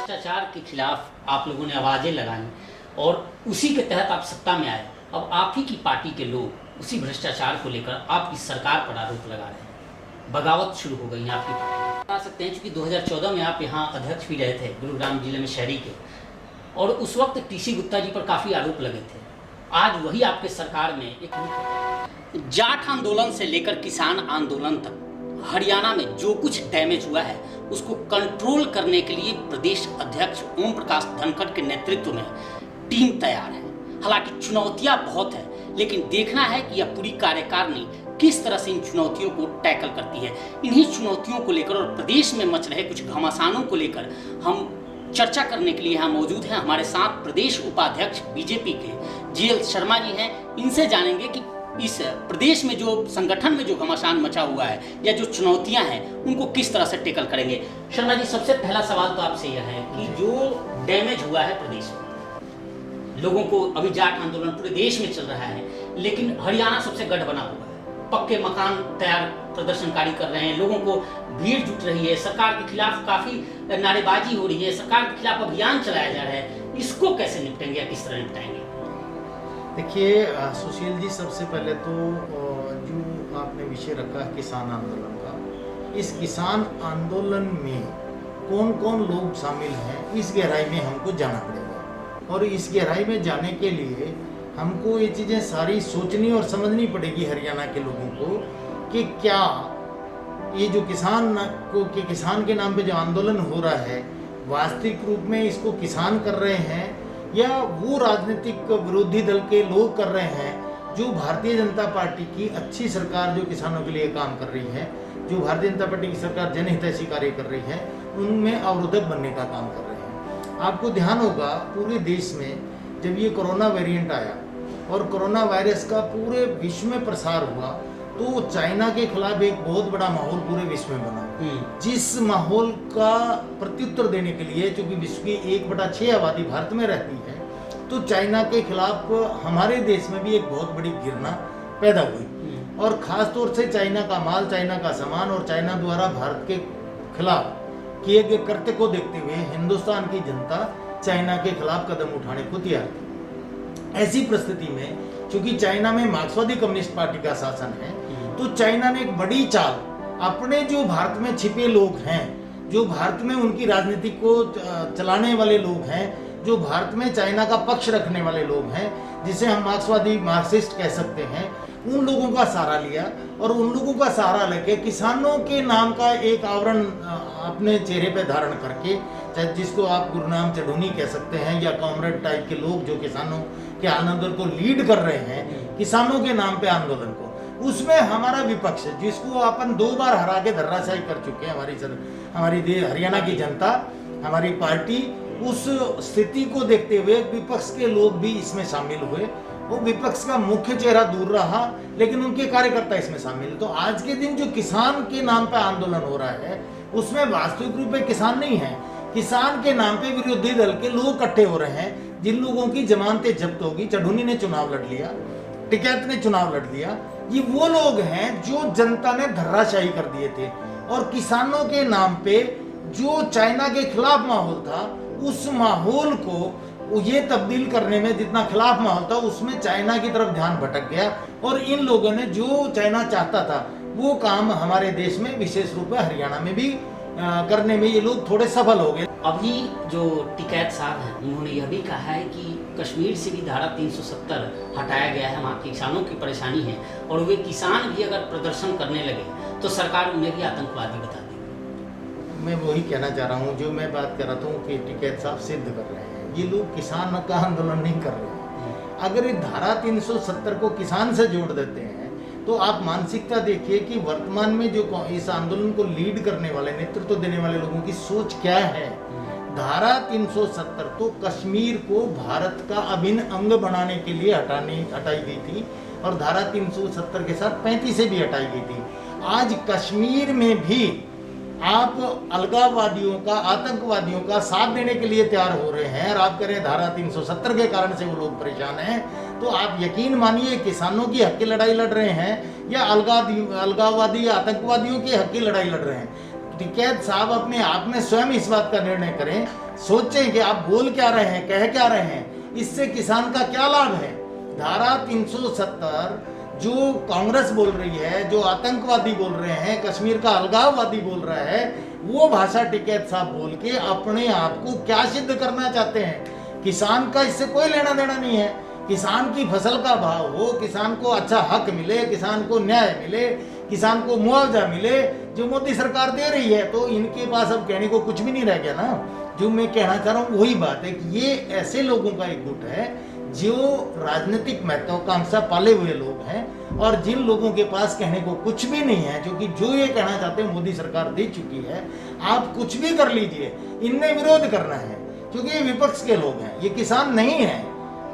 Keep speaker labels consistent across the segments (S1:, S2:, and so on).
S1: भ्रष्टाचार के खिलाफ आप लोगों ने आवाज़ें लगाई और उसी के तहत आप सत्ता में आए। अब आप ही की पार्टी के लोग उसी भ्रष्टाचार को लेकर आपकी सरकार पर आरोप लगा रहे हैं। बगावत शुरू हो गई है आपकी पार्टी। बता सकते हैं, चूँकि 2014 में आप यहाँ अध्यक्ष भी रहे थे गुरुग्राम जिले में शहरी के, और उस वक्त टीसी गुप्ता जी पर काफ़ी आरोप लगे थे। आज वही आपके सरकार में एक जाट आंदोलन से लेकर किसान आंदोलन तक हरियाणा में जो कुछ डैमेज हुआ है उसको कंट्रोल करने के लिए प्रदेश अध्यक्ष ओम प्रकाश धनखड़ के नेतृत्व में टीम तैयार है। हालांकि चुनौतियां बहुत है, लेकिन देखना है कि यह पूरी कार्यकारिणी किस तरह से इन चुनौतियों को टैकल करती है। इन्हीं चुनौतियों को लेकर और प्रदेश में मच रहे कुछ घमासानों को लेकर हम चर्चा करने के लिए यहाँ मौजूद हैं। हमारे साथ प्रदेश उपाध्यक्ष बीजेपी के जीएल शर्मा जी हैं। इनसे जानेंगे कि इस प्रदेश में जो संगठन में जो घमासान मचा हुआ है या जो चुनौतियां हैं उनको किस तरह से टेकल करेंगे। शर्मा जी, सबसे पहला सवाल तो आपसे यह है कि जो डैमेज हुआ है प्रदेश में, लोगों को अभी जाट आंदोलन पूरे देश में चल रहा है, लेकिन हरियाणा सबसे गढ़ बना हुआ है। पक्के मकान तैयार प्रदर्शनकारी कर रहे हैं, लोगों को भीड़ जुट रही है, सरकार के खिलाफ काफी नारेबाजी हो रही है, सरकार के खिलाफ अभियान चलाया जा रहा है। इसको कैसे निपटेंगे या किस तरह निपटाएंगे?
S2: देखिए सुशील जी, सबसे पहले तो जो आपने विषय रखा है किसान आंदोलन का, इस किसान आंदोलन में कौन कौन लोग शामिल हैं इस गहराई में हमको जाना पड़ेगा। और इस गहराई में जाने के लिए हमको ये चीज़ें सारी सोचनी और समझनी पड़ेगी हरियाणा के लोगों को कि क्या ये जो किसान के नाम पे जो आंदोलन हो रहा है, वास्तविक रूप में इसको किसान कर रहे हैं या वो राजनीतिक विरोधी दल के लोग कर रहे हैं जो भारतीय जनता पार्टी की अच्छी सरकार जो किसानों के लिए काम कर रही है, जो भारतीय जनता पार्टी की सरकार जनहितैषी कार्य कर रही है, उनमें अवरोधक बनने का काम कर रहे हैं। आपको ध्यान होगा पूरे देश में जब ये कोरोना वेरिएंट आया और कोरोना वायरस का पूरे विश्व में प्रसार हुआ तो चाइना के खिलाफ एक बहुत बड़ा माहौल पूरे विश्व में बना। जिस माहौल का प्रत्युत्तर देने के लिए, चूंकि विश्व की 1/6 आबादी भारत में रहती है, तो चाइना के खिलाफ हमारे देश में भी एक बहुत बड़ी गिरना पैदा हुई। और ख़ास तौर से चाइना का माल, चाइना का सामान और चाइना द्वारा भारत के खिलाफ किए गए कृत्य को देखते हुए हिंदुस्तान की जनता चाइना के खिलाफ कदम उठाने को तैयार थी। ऐसी परिस्थिति में चूंकि चाइना में मार्क्सवादी कम्युनिस्ट पार्टी का शासन है, तो चाइना ने एक बड़ी चाल अपने जो भारत में छिपे लोग हैं, जो भारत में उनकी राजनीति को चलाने वाले लोग हैं, जो भारत में चाइना का पक्ष रखने वाले लोग हैं, जिसे हम मार्क्सवादी मार्क्सिस्ट कह सकते हैं, उन लोगों का सहारा लिया और उन लोगों का सहारा लेके किसानों के नाम का एक आवरण अपने चेहरे पे धारण करके, चाहे जिसको आप गुरुनाम चढ़ूनी कह सकते हैं या कॉमरेड टाइप के लोग जो किसानों के आंदोलन को लीड कर रहे हैं, किसानों के नाम पे आंदोलन को, उसमें हमारा विपक्ष जिसको अपन 2 बार हरा के धर्राशायी कर चुके हैं, हमारी हरियाणा की जनता, हमारी पार्टी, उस स्थिति को देखते हुए विपक्ष के लोग भी इसमें शामिल हुए। वो विपक्ष का मुख्य चेहरा दूर रहा, लेकिन उनके कार्यकर्ता इसमें शामिल। तो आज के दिन जो किसान के नाम पे आंदोलन हो रहा है उसमें वास्तविक रूप में किसान नहीं है, किसान के नाम पे विरोधी दल के लोग इकट्ठे हो रहे हैं, जिन लोगों की जमानतें जब्त होगी। चढ़ूनी ने चुनाव लड़ लिया, टिकैत ने चुनाव लड़ लिया, ये वो लोग हैं जो जनता ने धर्राशायी कर दिए थे। और किसानों के नाम पे जो चाइना के खिलाफ माहौल था, उस माहौल को ये तब्दील करने में जितना खिलाफ माहौल था उसमें चाइना की तरफ ध्यान भटक गया और इन लोगों ने जो चाइना चाहता था वो काम हमारे देश में, विशेष रूप में हरियाणा में भी करने में ये लोग थोड़े सफल हो गए।
S1: अभी जो टिकैत साहब हैं उन्होंने यह भी कहा है कि कश्मीर से भी धारा 370 हटाया गया है, वहाँ किसानों की परेशानी है और वे किसान भी अगर प्रदर्शन करने लगे तो सरकार उन्हें भी आतंकवादी बता देगी।
S2: मैं वही कहना चाह रहा हूँ जो मैं बात कर रहा था कि टिकैत साहब सिद्ध कर रहे हैं, ये लोग किसान का आंदोलन नहीं कर रहे हैं। अगर ये धारा 370 को किसान से जोड़ देते हैं तो आप मानसिकता देखिए कि वर्तमान में जो इस आंदोलन को लीड करने वाले, नेतृत्व देने वाले लोगों की सोच क्या है। धारा 370 तो कश्मीर को भारत का अभिन्न अंग बनाने के लिए हटाई गई थी और धारा 370 के साथ 35 से भी हटाई गई थी। आज कश्मीर में भी आप अलगाववादियों का, आतंकवादियों का साथ देने के लिए तैयार हो रहे हैं और आप कह रहे हैं धारा 370 के कारण से वो लोग परेशान हैं, तो आप यकीन मानिए किसानों की हक की लड़ाई लड़ रहे हैं या अलगाववादी या आतंकवादियों की हक की लड़ाई लड़ रहे हैं। टिकैत साहब अपने आप में स्वयं इस बात का निर्णय करें, सोचें कि आप बोल क्या रहे हैं, कह क्या रहे हैं, इससे किसान का क्या लाभ है। धारा 370 जो कांग्रेस बोल रही है, जो आतंकवादी बोल रहे हैं, कश्मीर का अलगाववादी बोल रहा है, वो भाषा टिकैत साहब बोल के अपने आप को क्या सिद्ध करना चाहते हैं। किसान का इससे कोई लेना देना नहीं है। किसान की फसल का भाव हो, किसान को अच्छा हक मिले, किसान को न्याय मिले, किसान को मुआवजा मिले, जो मोदी सरकार दे रही है, तो इनके पास अब कहने को कुछ भी नहीं रह गया ना। जो मैं कहना चाह रहा हूँ वही बात है कि ये ऐसे लोगों का एक गुट है जो राजनीतिक महत्वाकांक्षा पाले हुए लोग हैं, और जिन लोगों के पास कहने को कुछ भी नहीं है, जो कि जो ये कहना चाहते हैं मोदी सरकार दे चुकी है, आप कुछ भी कर लीजिए, इनने विरोध करना है, क्योंकि ये विपक्ष के लोग हैं, ये किसान नहीं है।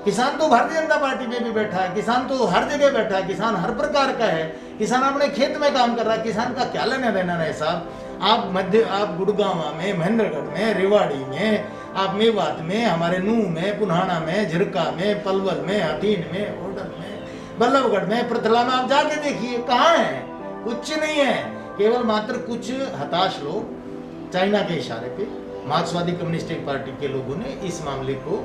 S2: किसान तो भारतीय जनता पार्टी में भी बैठा है, किसान तो हर जगह बैठा है, किसान हर प्रकार का है, किसान अपने खेत में काम कर रहा है, किसान का क्या लेना देना है साहब। आप गुड़गांव में, महेंद्रगढ़ में, रेवाड़ी में, आप मेवात में, हमारे नूह में, पुन्हाना में, झिरका में, पलवल में, हथीन में, होडल में, बल्लभगढ़ में, पृथला में, आप जाके देखिए कहाँ है, कुछ नहीं है। केवल मात्र कुछ हताश लोग चाइना के इशारे पे, मार्क्सवादी कम्युनिस्ट पार्टी के लोगों ने इस मामले को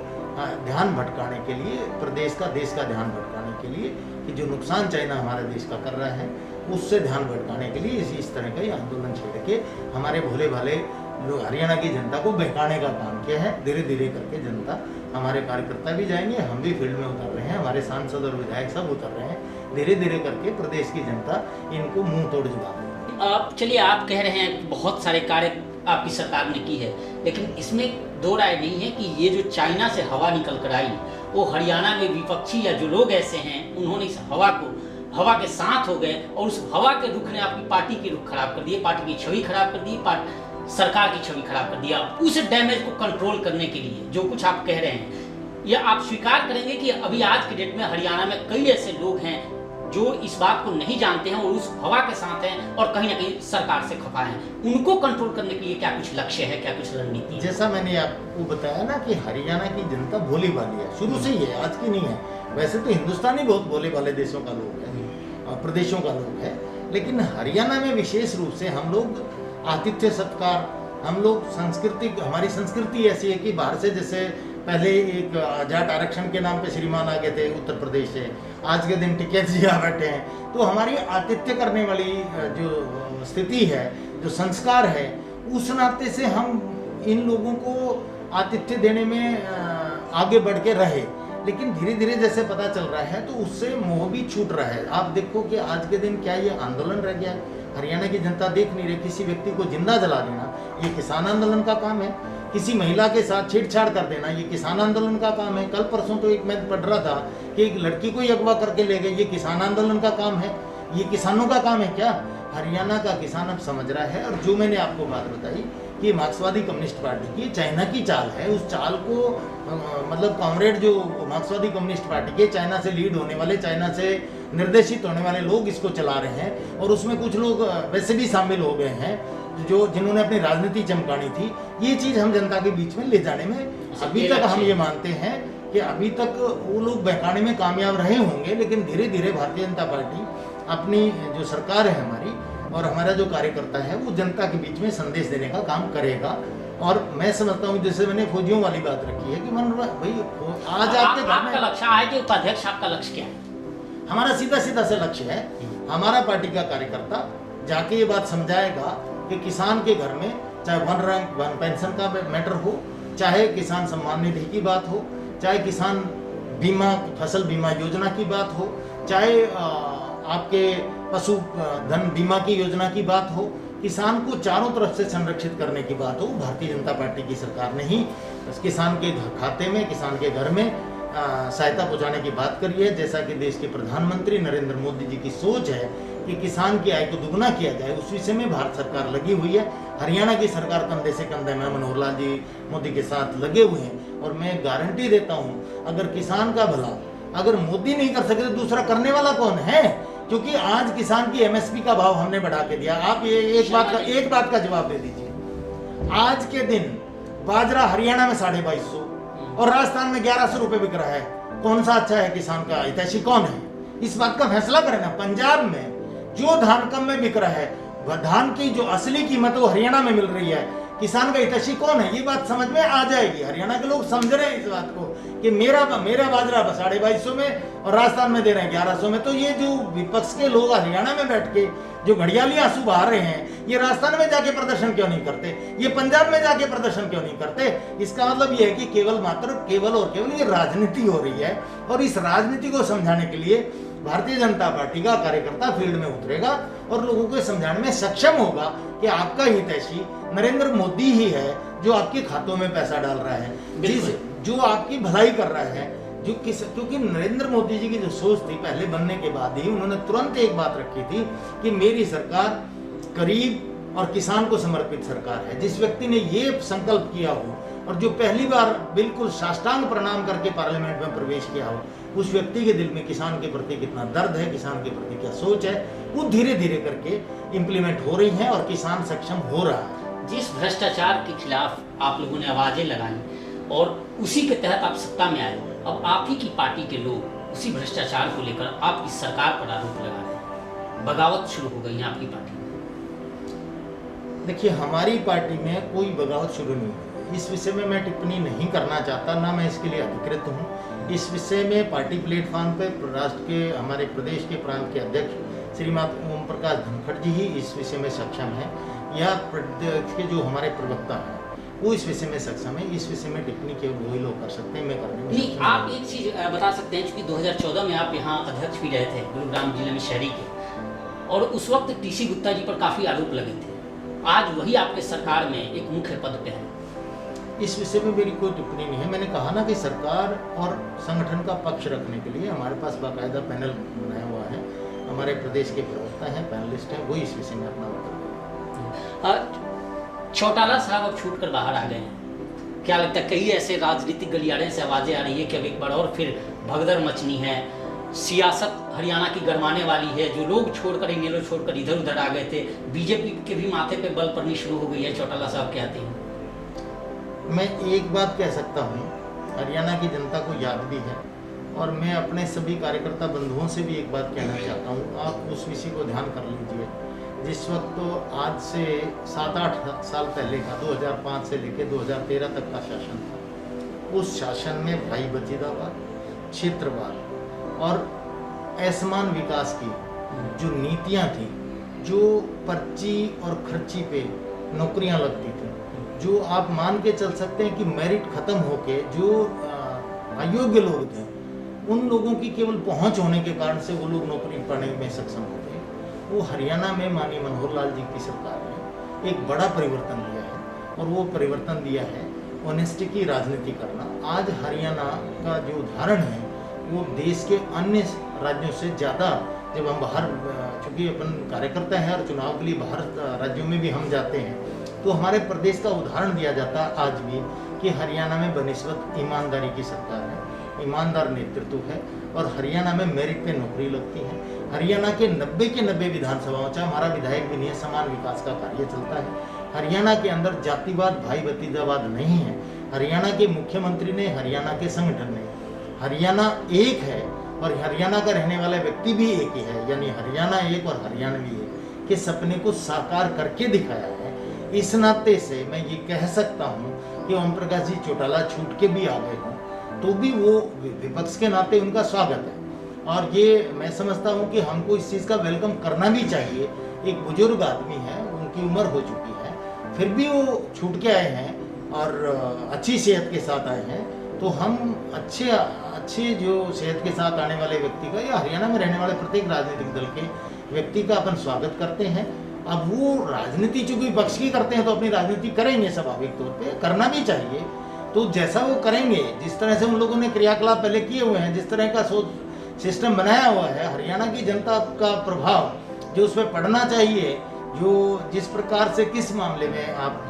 S2: ध्यान भटकाने के लिए, देश का ध्यान भटकाने के लिए, कि जो नुकसान चाइना हमारे देश का कर रहा है उससे ध्यान भटकाने के लिए इस तरह का आंदोलन छेड़ के हमारे भोले भाले लोग हरियाणा की जनता को बहकाने का काम किया है। धीरे धीरे करके जनता, हमारे कार्यकर्ता भी जाएंगे, हम भी फील्ड में उतर रहे हैं, हमारे सांसद और विधायक सब उतर रहे हैं। धीरे धीरे करके प्रदेश की जनता इनको मुंह तोड़ जवाब देगी।
S1: आप चलिए, आप कह रहे हैं बहुत सारे कार्य आपकी सरकार ने की है, लेकिन इसमें दो राय नहीं है कि ये जो चाइना से हवा निकल कर आई, वो हरियाणा में विपक्षी या जो लोग ऐसे हैं, उन्होंने इस हवा के साथ हो गए, और उस हवा के रुख ने आपकी पार्टी की रुख खराब कर दिए, पार्टी की छवि खराब कर दी, सरकार की छवि खराब कर दिया। उस डैमेज को कंट्रोल करने के लिए जो कुछ आप कह रहे हैं, या आप स्वीकार करेंगे कि अभी आज के डेट में हरियाणा में कई ऐसे लोग हैं जो इस बात को नहीं जानते हैं और उस हवा के साथ हैं और कहीं ना कहीं सरकार से खफा हैं, उनको कंट्रोल करने के लिए क्या कुछ लक्ष्य है, क्या कुछ रणनीति है?
S2: जैसा मैंने आपको बताया ना कि हरियाणा की जनता भोली भाली है, शुरू से ही है, आज की नहीं है। वैसे तो हिंदुस्तानी बहुत भोले भाले देशों का लोग है, प्रदेशों का लोग है, लेकिन हरियाणा में विशेष रूप से हम लोग आतिथ्य सत्कार, हम लोग संस्कृति, हमारी संस्कृति ऐसी है कि बाहर से, जैसे पहले एक जाट आरक्षण के नाम पे श्रीमान आ गए थे उत्तर प्रदेश से, आज के दिन टिकैत जी आ बैठे हैं, तो हमारी आतिथ्य करने वाली जो स्थिति है, जो संस्कार है, उस नाते से हम इन लोगों को आतिथ्य देने में आगे बढ़ के रहे। लेकिन धीरे धीरे जैसे पता चल रहा है तो उससे मोह भी छूट रहा है। आप देखो कि आज के दिन क्या ये आंदोलन रह गया है? हरियाणा की जनता देख नहीं रही, किसी व्यक्ति को जिंदा जला देना ये किसान आंदोलन का काम है, किसी महिला के साथ छेड़छाड़ कर देना ये किसान आंदोलन का काम है। कल परसों तो एक मैं पढ़ रहा था कि एक लड़की को ही अगवा करके ले गए, ये किसान आंदोलन का काम है, ये किसानों का काम है क्या? हरियाणा का किसान अब समझ रहा है। और जो मैंने आपको बात बताई कि मार्क्सवादी कम्युनिस्ट पार्टी की चाइना की चाल है, उस चाल को मतलब कॉमरेड जो मार्क्सवादी कम्युनिस्ट पार्टी के चाइना से लीड होने वाले, चाइना से निर्देशित होने वाले लोग इसको चला रहे हैं, और उसमें कुछ लोग वैसे भी शामिल हो गए हैं जो जिन्होंने अपनी राजनीति चमकानी थी। ये चीज़ हम जनता के बीच में ले जाने में अभी तक हम ये मानते हैं कि अभी तक वो लोग बहकाने में कामयाब रहे होंगे, लेकिन धीरे धीरे भारतीय जनता पार्टी अपनी जो सरकार है हमारी और हमारा जो कार्यकर्ता है वो जनता के बीच में संदेश देने का काम करेगा। और मैं समझता हूँ, जैसे मैंने फौजियों वाली बात रखी है कि मन भाई आज आपके घर में,
S1: आपका लक्ष्य है कि उपाध्यक्ष, आपका लक्ष्य क्या है?
S2: हमारा सीधा सीधा से लक्ष्य है, हमारा पार्टी का कार्यकर्ता जाके ये बात समझाएगा कि किसान के घर में चाहे वन रैंक वन पेंशन का मैटर हो, चाहे किसान सम्मान निधि की बात हो, चाहे किसान बीमा फसल बीमा योजना की बात हो, चाहे आपके पशु धन बीमा की योजना की बात हो, किसान को चारों तरफ से संरक्षित करने की बात हो, भारतीय जनता पार्टी की सरकार ने ही किसान के खाते में, किसान के घर में सहायता पहुंचाने की बात करी है। जैसा कि देश के प्रधानमंत्री नरेंद्र मोदी जी की सोच है कि किसान की आय को दुगना किया जाए, उस विषय में भारत सरकार लगी हुई है। हरियाणा की सरकार कंधे से कंधे में मनोहर लाल जी मोदी के साथ लगे हुए हैं, और मैं गारंटी देता हूँ अगर किसान का भला अगर मोदी नहीं कर सके तो दूसरा करने वाला कौन है? क्योंकि आज किसान की एमएसपी का भाव हमने बढ़ा के दिया। आप ये एक बात का जवाब दे दीजिए। आज के दिन बाजरा हरियाणा में 2250 और राजस्थान में 1100 रुपए बिक रहा है। कौन सा अच्छा है किसान का हितैषी कौन है? इस बात का फैसला करें ना। पंजाब में जो धान कम में बिक रहा है धान की जो असली कीमत है वो हरियाणा में मिल रही है, किसान का हितैषी कौन है, ये बात समझ में आ जाएगी। हरियाणा के लोग समझ रहे हैं इस बात को कि मेरा बाजरा 2250 में और राजस्थान में दे रहे हैं 1100 में। तो ये जो विपक्ष के लोग हरियाणा में बैठ के जो घड़ियाली आंसू बहा रहे हैं, ये राजस्थान में जाके प्रदर्शन क्यों नहीं करते, ये पंजाब में जाके प्रदर्शन क्यों नहीं करते? इसका मतलब ये है कि केवल ये राजनीति हो रही है। और इस राजनीति को समझाने के लिए भारतीय जनता पार्टी का कार्यकर्ता फील्ड में उतरेगा और लोगों को समझाने में सक्षम होगा कि आपका हितैषी नरेंद्र मोदी ही है जो आपके खातों में पैसा डाल रहा है, जो आपकी भलाई कर रहा है, क्योंकि नरेंद्र मोदी जी की जो सोच थी पहले बनने के बाद ही उन्होंने तुरंत एक बात रखी थी कि मेरी सरकार गरीब और किसान को समर्पित सरकार है। जिस व्यक्ति ने ये संकल्प किया हो और जो पहली बार बिल्कुल साष्टांग प्रणाम करके पार्लियामेंट में प्रवेश किया हो, उस व्यक्ति के दिल में किसान के प्रति कितना दर्द है, किसान के प्रति क्या सोच है, वो धीरे धीरे करके इम्प्लीमेंट हो रही है और किसान सक्षम हो रहा है।
S1: जिस भ्रष्टाचार के खिलाफ आप लोगों ने आवाजें लगाई और उसी के तहत आप सत्ता में आए, अब आप ही की पार्टी के लोग उसी भ्रष्टाचार को लेकर आपकी सरकार पर आरोप लगा रहे हैं, बगावत शुरू हो गई है आपकी पार्टी में।
S2: देखिए, हमारी पार्टी में कोई बगावत शुरू नहीं हुई। इस विषय में मैं टिप्पणी नहीं करना चाहता, ना मैं इसके लिए अधिकृत हूँ। इस विषय में पार्टी प्लेटफॉर्म पे राष्ट्र के हमारे प्रदेश के प्रांत के अध्यक्ष श्रीमान ओम प्रकाश धनखड़ जी ही इस विषय में सक्षम है, या प्रदेश के जो हमारे प्रवक्ता हैं वो इस विषय में सक्षम है। इस विषय में टिप्पणी केवल वही लोग कर सकते हैं, मैं करने में
S1: नहीं। आप एक चीज बता सकते हैं, क्योंकि 2014 में आप यहाँ अध्यक्ष भी रहे थे गुरुग्राम जिले में शहरी के, और उस वक्त टीसी गुप्ता जी पर काफी आरोप लगे थे। आज वही आपके सरकार में एक मुख्य पद पे है।
S2: इस विषय में मेरी कोई टिप्पणी नहीं है। मैंने कहा ना कि सरकार और संगठन का पक्ष रखने के लिए हमारे पास बाकायदा पैनल बनाया हुआ है, हमारे प्रदेश के प्रवक्ता हैं, पैनलिस्ट हैं, वो इस विषय में अपना वक्तव्य।
S1: चौटाला साहब अब छूट कर बाहर आ गए हैं, क्या लगता है कई ऐसे राजनीतिक गलियारे से आवाजें आ रही है कि अब एक बार और फिर भगदड़ मचनी है, सियासत हरियाणा की गरमाने वाली है, जो लोग छोड़कर इनेलो छोड़कर इधर उधर आ गए थे, बीजेपी के भी माथे पे बल पड़नी शुरू हो गई है, चौटाला साहब कहते हैं।
S2: मैं एक बात कह सकता हूँ, हरियाणा की जनता को याद भी है, और मैं अपने सभी कार्यकर्ता बंधुओं से भी एक बात कहना चाहता हूँ, आप उस विषय को ध्यान कर लीजिए। जिस वक्त तो आज से 7-8 साल पहले का 2005 से लेकर 2013 तक का शासन था, उस शासन में भाई बचीदावाद, क्षेत्रवाद और असमान विकास की जो नीतियाँ थी, जो पर्ची और खर्ची पे नौकरियाँ लगती थी, जो आप मान के चल सकते हैं कि मेरिट खत्म होके जो अयोग्य लोग थे उन लोगों की केवल पहुंच होने के कारण से वो लोग नौकरी पाने में सक्षम हो गए। वो हरियाणा में माननीय मनोहर लाल जी की सरकार ने एक बड़ा परिवर्तन दिया है, और वो परिवर्तन दिया है ऑनेस्टी की राजनीति करना। आज हरियाणा का जो उदाहरण है वो देश के अन्य राज्यों से ज़्यादा, जब हम बाहर, चूँकि अपन कार्यकर्ता हैं और चुनाव के लिए बाहर राज्यों में भी हम जाते हैं, तो हमारे प्रदेश का उदाहरण दिया जाता है आज भी कि हरियाणा में बनिस्बत ईमानदारी की सरकार है, ईमानदार नेतृत्व है, और हरियाणा में मेरिट पे नौकरी लगती है। हरियाणा के 90 विधानसभाओं, चाहे हमारा विधायक भी नहीं है, समान विकास का कार्य चलता है। हरियाणा के अंदर जातिवाद, भाई भतीजावाद नहीं है। हरियाणा के मुख्यमंत्री ने, हरियाणा के संगठन ने, हरियाणा एक है और हरियाणा का रहने वाला व्यक्ति भी एक ही है, यानी हरियाणा एक और हरियाणवी एक के सपने को साकार करके दिखाया है। इस नाते से मैं ये कह सकता हूँ कि ओम प्रकाश जी चौटाला छूट के भी आ गए हों तो भी वो विपक्ष के नाते उनका स्वागत है, और ये मैं समझता हूँ कि हमको इस चीज़ का वेलकम करना भी चाहिए। एक बुजुर्ग आदमी है, उनकी उम्र हो चुकी है, फिर भी वो छूट के आए हैं और अच्छी सेहत के साथ आए हैं, तो हम अच्छे जो सेहत के साथ आने वाले व्यक्ति का, या हरियाणा में रहने वाले प्रत्येक राजनीतिक दल के व्यक्ति का अपन स्वागत करते हैं। अब वो राजनीति चूंकि विपक्ष की करते हैं तो अपनी राजनीति करेंगे, स्वाभाविक तौर पे करना भी चाहिए। तो जैसा वो करेंगे, जिस तरह से उन लोगों ने क्रियाकलाप पहले किए हुए हैं, जिस तरह का सोच सिस्टम बनाया हुआ है, हरियाणा की जनता का प्रभाव जो उस पर पड़ना चाहिए, जो जिस प्रकार से किस मामले में आप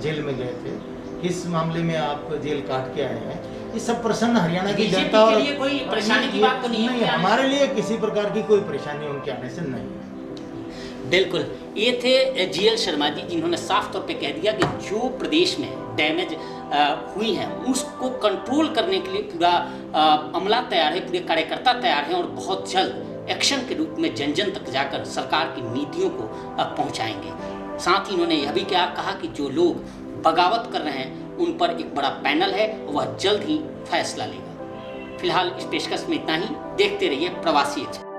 S2: जेल में गए थे, किस मामले में आप जेल काट के आए हैं, ये सब प्रसन्न हरियाणा की जनता, और
S1: कोई परेशानी की बात तो नहीं है।
S2: हमारे लिए किसी प्रकार की कोई परेशानी उनके आने से नहीं है।
S1: बिल्कुल, ये थे जीएल शर्मा जी, जिन्होंने साफ तौर पे कह दिया कि जो प्रदेश में डैमेज हुई है उसको कंट्रोल करने के लिए पूरा अमला तैयार है, पूरे कार्यकर्ता तैयार हैं, और बहुत जल्द एक्शन के रूप में जन जन तक जाकर सरकार की नीतियों को पहुंचाएंगे। साथ ही इन्होंने यह भी क्या कहा कि जो लोग बगावत कर रहे हैं उन पर एक बड़ा पैनल है, वह जल्द ही फैसला लेगा। फिलहाल इस पेशकश में इतना ही। देखते रहिए प्रवासी एक्सप्रेस।